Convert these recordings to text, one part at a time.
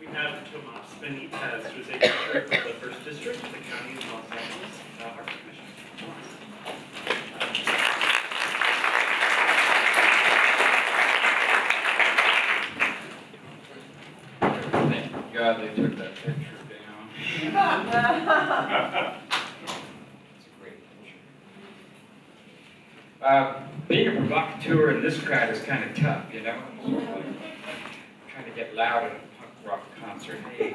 We have Tomas Benitez, who is a teacher of the First District of the County of Los Angeles Arts Commission. Tomas. Thank God they took that picture down. It's a great picture. Being a provocateur in this crowd is kind of tough, you know? Sort of like trying to get loud at a punk rock concert. Hey,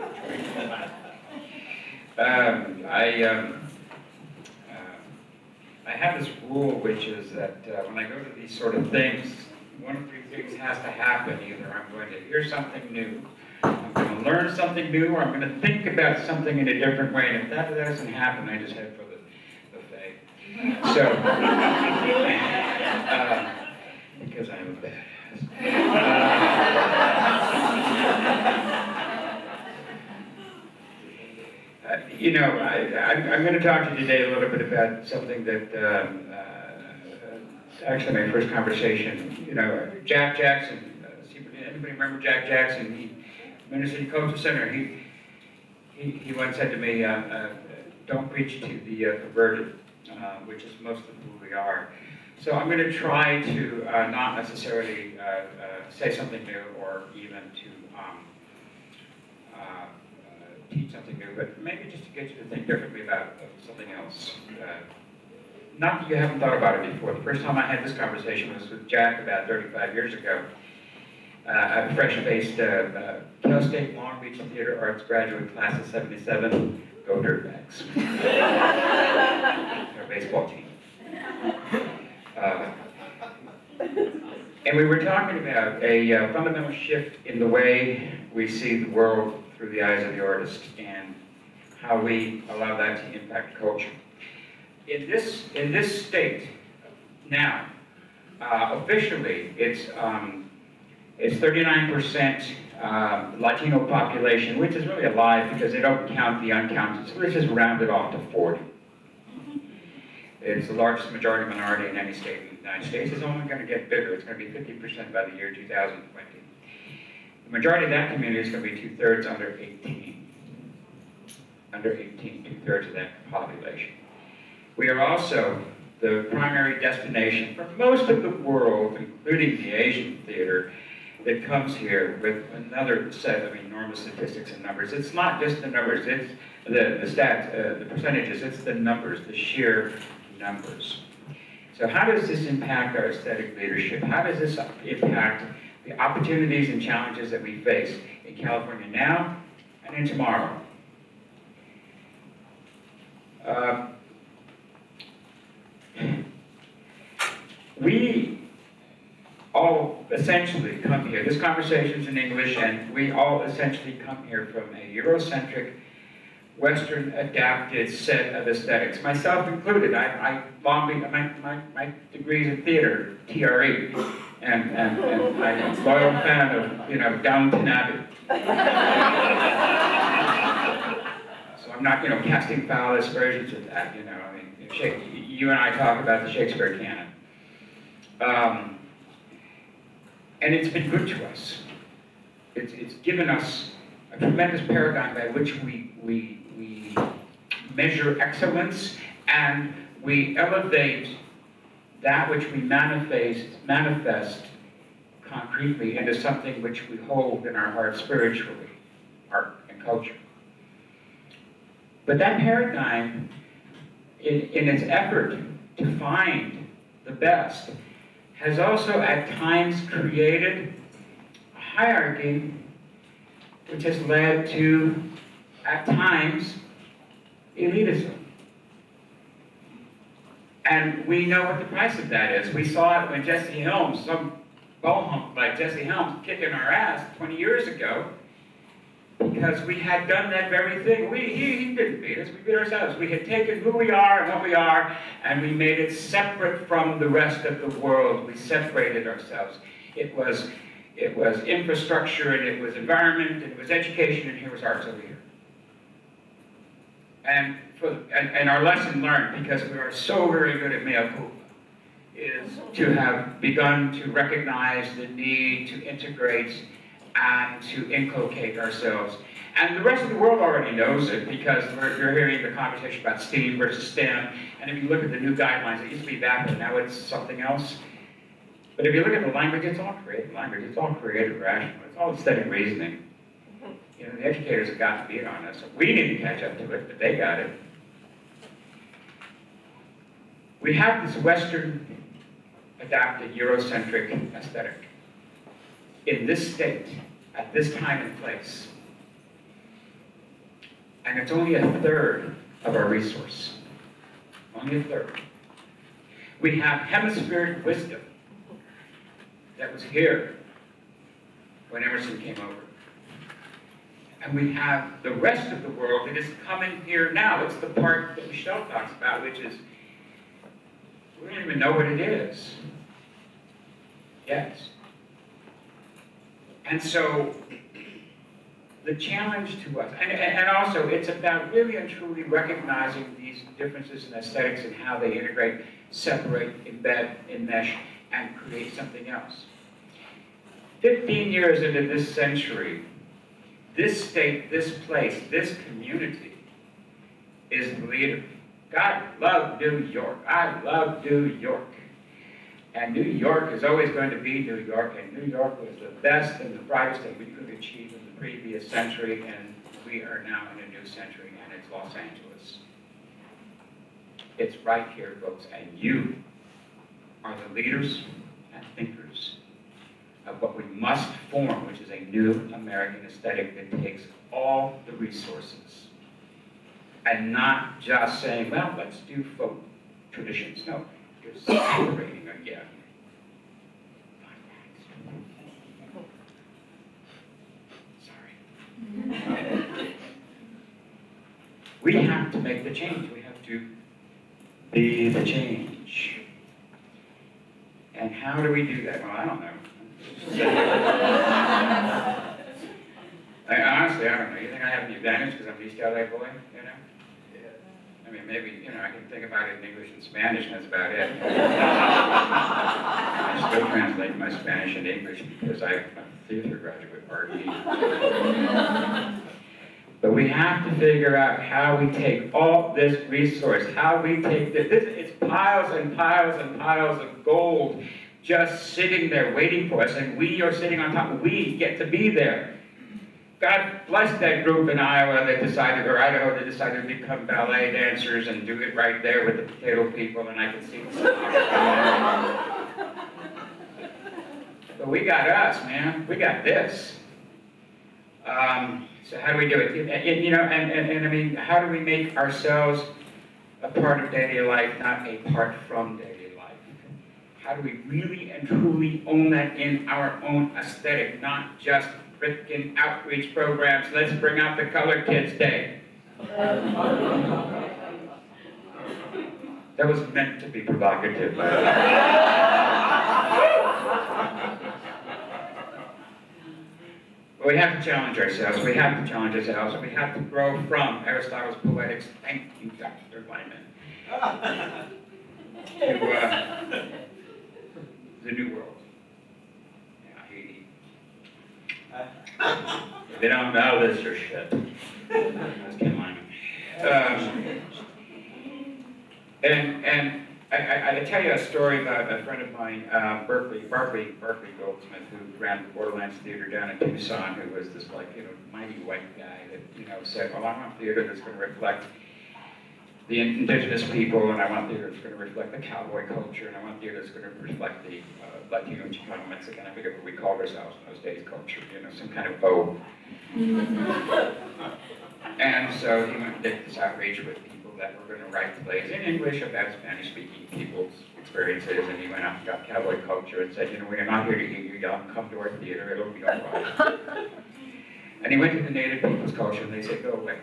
I have this rule, which is that when I go to these sort of things, one of three things has to happen. Either I'm going to hear something new, I'm going to learn something new, or I'm going to think about something in a different way. And if that doesn't happen, I just head for the buffet. So, because I'm a badass. You know, I'm going to talk to you today a little bit about something that, actually my first conversation, you know, Jack Jackson, anybody remember Jack Jackson? He, Minister of Culture Center, he once said to me, don't preach to the perverted, which is most of who we are. So I'm going to try to not necessarily say something new or even to teach something new, but maybe just to get you to think differently about something else. Not that you haven't thought about it before. The first time I had this conversation was with Jack about 35 years ago. A fresh-faced Cal State Long Beach Theater Arts graduate class of 77, go Dirtbags. Our baseball team. And we were talking about a fundamental shift in the way we see the world through the eyes of the artist and how we allow that to impact culture. In this state, now, officially, it's 39% Latino population, which is really a lie because they don't count the uncounted, so let's just round it off to 40. It's the largest majority minority in any state in the United States. It's only going to get bigger. It's going to be 50% by the year 2020. The majority of that community is going to be 2/3 under 18. Under 18, 2/3 of that population. We are also the primary destination for most of the world, including the Asian theater, that comes here with another set of enormous statistics and numbers. It's not just the numbers, it's the stats, the percentages, it's the numbers, the sheer numbers. So how does this impact our aesthetic leadership? How does this impact the opportunities and challenges that we face in California now and in tomorrow? We all essentially come here, this conversation's in English, and we all essentially come here from a Eurocentric, Western adapted set of aesthetics, myself included. My degree's in theater, TRE, and I'm a loyal fan of, you know, Downton Abbey. So I'm not, you know, casting foul aspersions at that, you know. I mean, you and I talk about the Shakespeare canon. And it's been good to us. It's given us a tremendous paradigm by which we measure excellence, and we elevate that which we manifest concretely into something which we hold in our heart spiritually, art and culture. But that paradigm, in its effort to find the best, has also at times created a hierarchy which has led to, at times, elitism. And we know what the price of that is. We saw it when Jesse Helms, some bohump like Jesse Helms, kicking our ass 20 years ago, because we had done that very thing. He didn't beat us, we beat ourselves. We had taken who we are and what we are, and we made it separate from the rest of the world. We separated ourselves. It was infrastructure, and it was environment, and it was education, and here was arts over here. And our lesson learned, because we are so very good at mea culpa, is to have begun to recognize the need to integrate and to inculcate ourselves. And the rest of the world already knows it because you're hearing the conversation about STEAM versus STEM. And if you look at the new guidelines, it used to be that, but now it's something else. But if you look at the language, it's all creative language. It's all creative, rational. It's all aesthetic reasoning. You know, the educators have got to beat on us. We need to catch up to it, but they got it. We have this Western adapted Eurocentric aesthetic in this state, at this time and place. And it's only a third of our resource. Only a third. We have hemispheric wisdom that was here when Emerson came over. And we have the rest of the world that is coming here now. It's the part that Michelle talks about, which is, we don't even know what it is. Yes. And so, the challenge to us, and also it's about really and truly recognizing these differences in aesthetics and how they integrate, separate, embed, enmesh, and create something else. 15 years into this century, this state, this place, this community is the leader. God love New York. I love New York. And New York is always going to be New York, and New York was the best and the brightest that we could achieve in the previous century, and we are now in a new century, and it's Los Angeles. It's right here, folks, and you are the leaders and thinkers of what we must form, which is a new American aesthetic that takes all the resources and not just saying, well, let's do folk traditions. No, you're separating again. Sorry. We have to make the change. We have to be the change. And how do we do that? Well, I don't know. Honestly, I don't know. You think I have an advantage because I'm an East LA boy, you know? I mean, maybe, you know, I can think about it in English and Spanish, and that's about it. I still translate my Spanish into English because I'm a theater graduate, RD. But we have to figure out how we take all this resource, how we take this, it's piles and piles and piles of gold just sitting there waiting for us, and we are sitting on top. We get to be there. God bless that group in Iowa that decided, or Idaho, that decided to become ballet dancers and do it right there with the potato people, and I can see the smoke. But we got us, man. We got this. So how do we do it? You know, and I mean, how do we make ourselves a part of daily life, not a part from daily life? How do we really and truly own that in our own aesthetic, not just frickin' outreach programs? Let's bring out the Color Kids Day. That was meant to be provocative. But we have to challenge ourselves. We have to challenge ourselves. We have to grow from Aristotle's Poetics. Thank you, Dr. Lyman. To the New World. Yeah, they don't know this or shit. That's Ken Lyman. And I tell you a story about a friend of mine, Barclay Goldsmith, who ran the Borderlands Theater down in Tucson, who was this, like, you know, mighty white guy that, you know, said, well, I want theater that's going to reflect the indigenous people, and I want theater that's going to reflect the cowboy culture, and I want theater that's going to reflect the Latino, Chicano, Mexican, I forget what we called ourselves in those days, culture, you know, some kind of O. And so he went and did this outreach with people that were going to write plays in English about Spanish-speaking people's experiences, and he went out and got cowboy culture and said, you know, we are not here to hear you, y'all come to our theater, it'll be all right. And he went to the native people's culture, and they said, go away.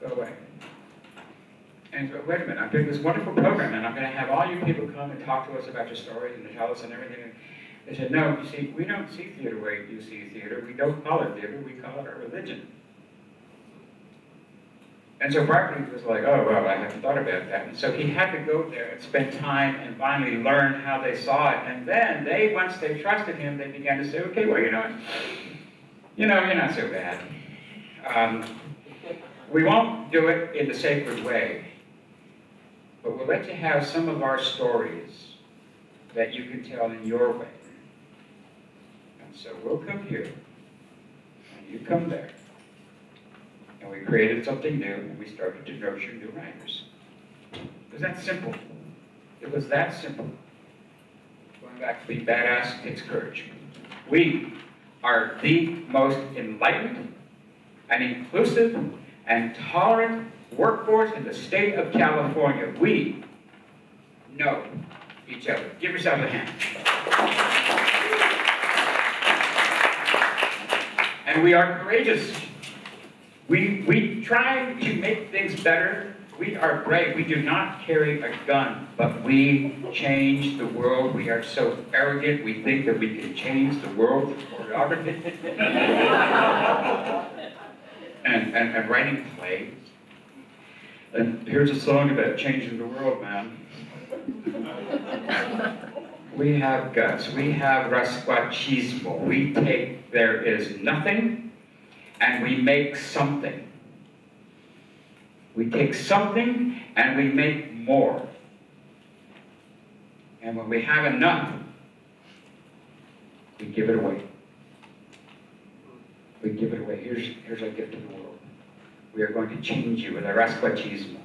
Go away. And he said, wait a minute, I'm doing this wonderful program, and I'm going to have all you people come and talk to us about your stories and tell us and everything. And they said, no, you see, we don't see theater the way you see theater. We don't call it theater, we call it our religion. And so Barclay was like, oh, well, I haven't thought about that. And so he had to go there and spend time and finally learn how they saw it. And then once they trusted him, they began to say, okay, well, you know, you're not so bad. We won't do it in the sacred way, but we'll let you have some of our stories that you can tell in your way. And so we'll come here, and you come there. And we created something new, and we started to nurture new writers. It was that simple. It was that simple. Going back to being badass takes courage. We are the most enlightened and inclusive and tolerant workforce in the state of California. We know each other. Give yourself a hand. And we are courageous. We try to make things better. We are brave. We do not carry a gun, but we change the world. We are so arrogant. We think that we can change the world with choreography. and writing plays. And here's a song about changing the world, man. We have guts. We have rasquachismo. We take there is nothing, and we make something. We take something and we make more. And when we have enough, we give it away. We give it away. Here's our gift to the world. We are going to change you with our rasquachismo.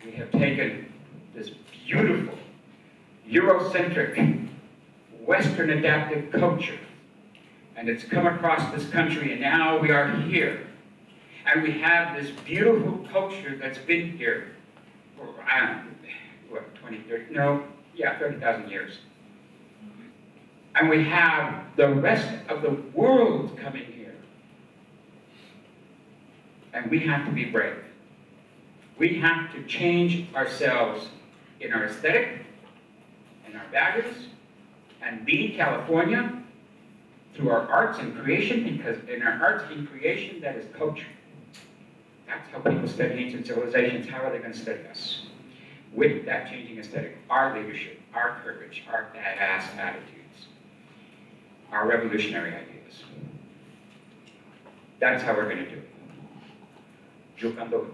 We have taken this beautiful, Eurocentric, Western adapted culture, and it's come across this country, and now we are here. And we have this beautiful culture that's been here for, I don't know, what, 20, 30, no, yeah, 30,000 years. And we have the rest of the world coming here. And we have to be brave. We have to change ourselves in our aesthetic, in our values, and lead California through our arts and creation, because in our arts and creation, that is culture. That's how people study ancient civilizations. How are they going to study us? With that changing aesthetic, our leadership, our courage, our badass attitudes, our revolutionary ideas. That's how we're going to do it. Jukando.